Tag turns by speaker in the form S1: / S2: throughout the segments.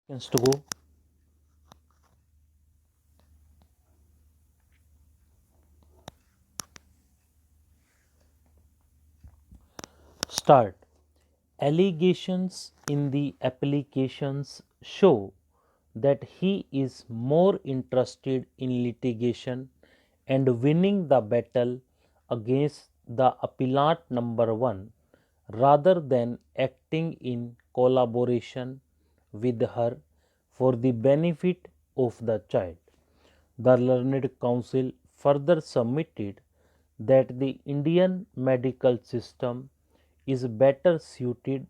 S1: Seconds to go. Start. Allegations in the applications show that he is more interested in litigation and winning the battle against the appellant number 1 rather than acting in collaboration with her for the benefit of the child. The learned counsel further submitted that the Indian medical system is better suited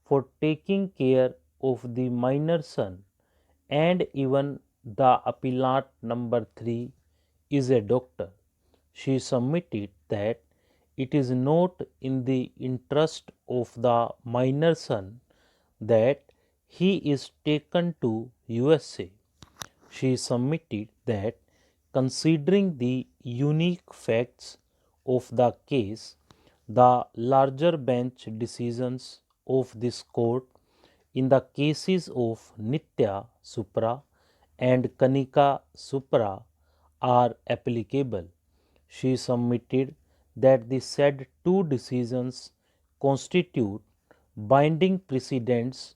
S1: for taking care of the minor son, and even the appellant number 3 is a doctor. She submitted that it is not in the interest of the minor son that he is taken to USA. She submitted that considering the unique facts of the case, the larger bench decisions of this court in the cases of Nitya Supra and Kanika Supra are applicable. She submitted that the said two decisions constitute binding precedents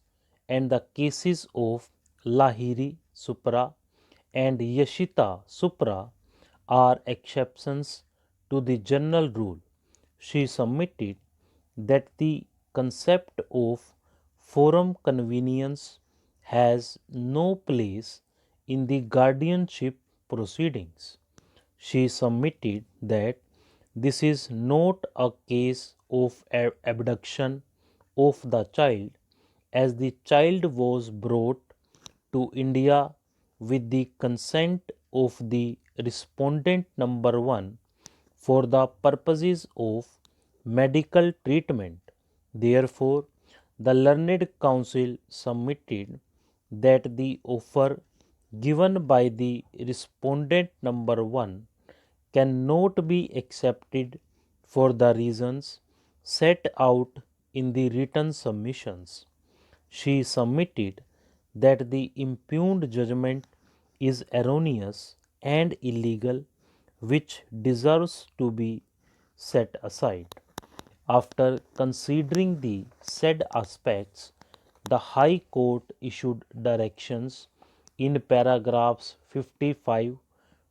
S1: and the cases of Lahiri Supra and Yashita Supra are exceptions to the general rule. She submitted that the concept of forum convenience has no place in the guardianship proceedings. She submitted that this is not a case of abduction of the child, as the child was brought to India with the consent of the respondent number 1 for the purposes of medical treatment. Therefore, the learned counsel submitted that the offer given by the respondent number 1 cannot be accepted for the reasons set out in the written submissions. She submitted that the impugned judgment is erroneous and illegal, which deserves to be set aside. After considering the said aspects, the High Court issued directions in paragraphs 55,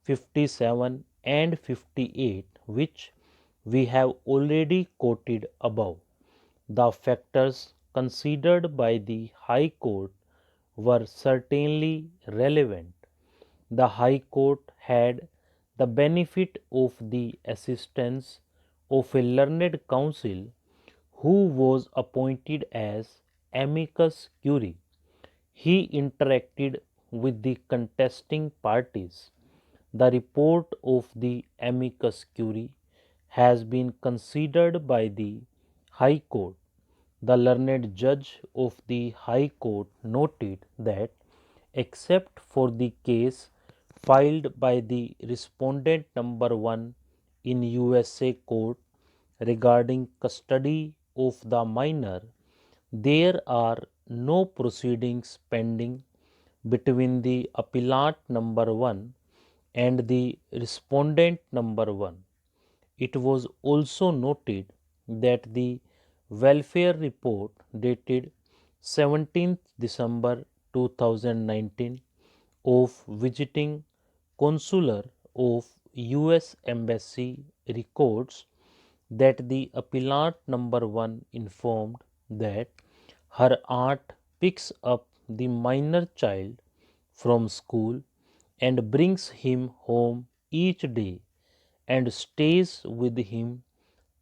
S1: 57, and 58, which we have already quoted above. The factors considered by the High Court were certainly relevant. The High Court had the benefit of the assistance of a learned counsel who was appointed as amicus curiae. He interacted with the contesting parties. The report of the amicus curiae has been considered by the High Court. The learned judge of the High Court noted that, except for the case filed by the respondent number 1 in USA court regarding custody of the minor, there are no proceedings pending between the appellant number 1 and the respondent number 1. It was also noted that the welfare report dated 17th December 2019 of visiting consular of US Embassy records that the appellant number 1 informed that her aunt picks up the minor child from school and brings him home each day and stays with him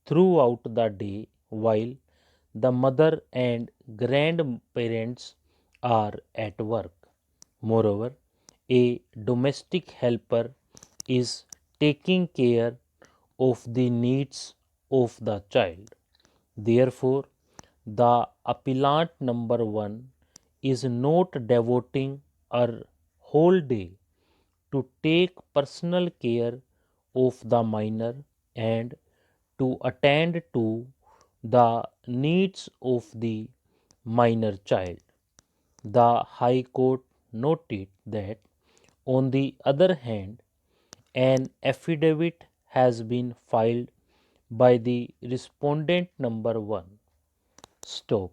S1: throughout the day while the mother and grandparents are at work. Moreover, a domestic helper is taking care of the needs of the child. Therefore, the appellant number 1 is not devoting her whole day to take personal care of the minor and to attend to the needs of the minor child. The High Court noted that, on the other hand, an affidavit has been filed by the respondent number 1. Stop.